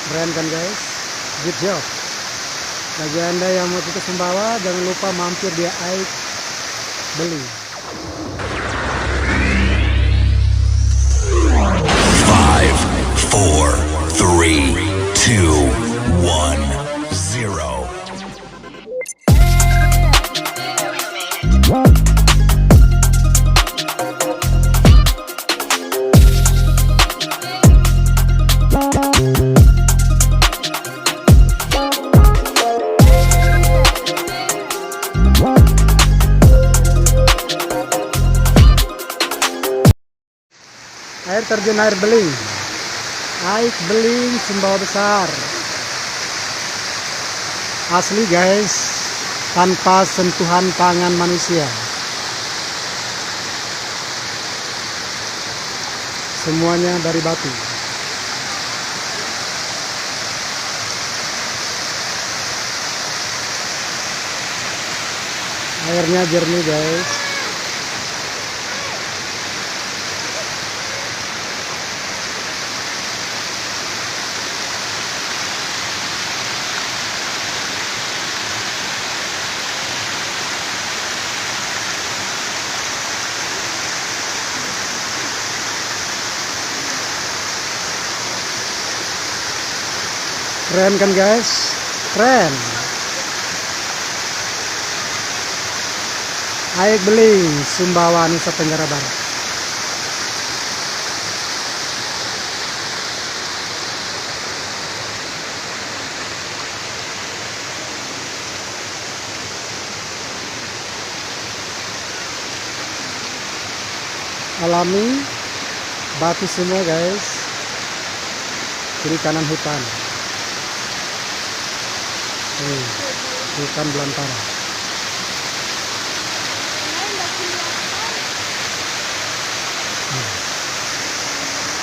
Keren kan guys, good job. Bagi anda yang mau ke Sumbawa, jangan lupa mampir di Aik Beli. 5, 4, 3, 2, 1, 0. Air terjun Air Beling, Aik Beling, Sumbawa Besar. Asli guys, tanpa sentuhan tangan manusia. Semuanya dari batu. Airnya jernih guys. Keren kan guys, keren. Aik Beling, Sumbawa, Nusa Tenggara Barat. Alami, batu semua guys, kiri kanan hutan. Hutan belantara.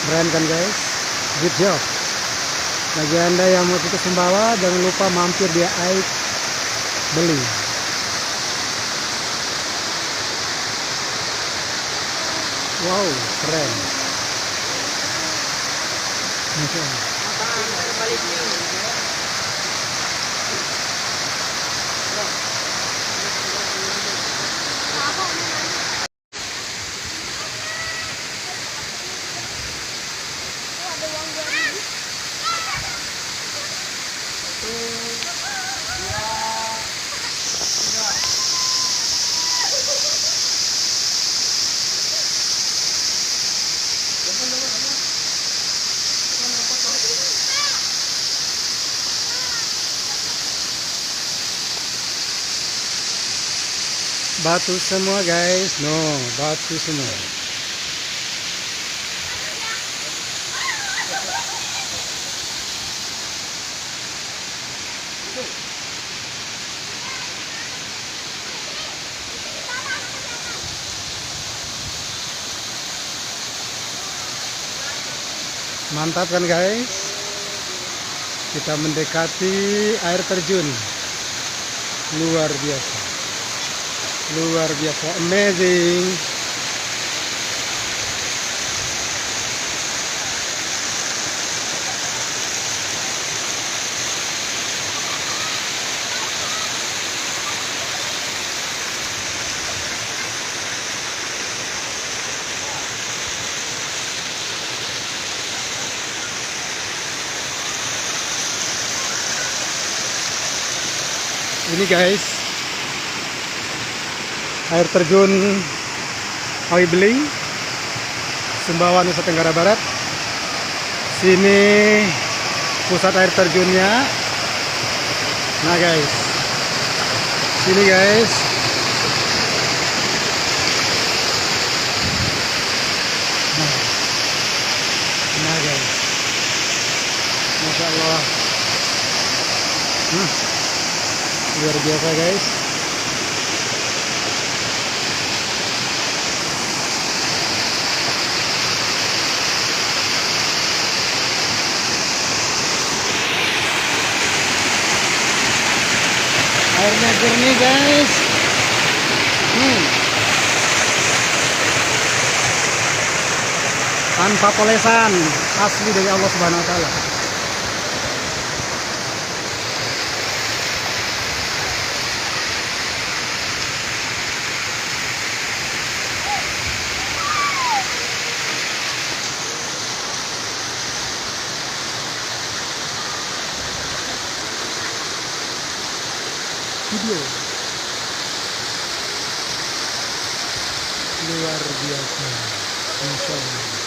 Keren kan guys, good job. Bagi anda yang mau ke Sumbawa, jangan lupa mampir di Aik Beli. Wow, keren. Masya Allah. Batu semua guys, no, batu semua. Mantap kan guys, kita mendekati air terjun. Luar biasa, luar biasa, amazing. Ini guys, air terjun Aik Beling, Sumbawa, Nusa Tenggara Barat. Sini pusat air terjunnya. Nah guys, sini guys. Nah guys, Masya Allah. Luar biasa guys. Airnya jernih guys. Tanpa polesan, asli dari Allah Subhanahu wa taala. video. Luar biasa. Masya Allah.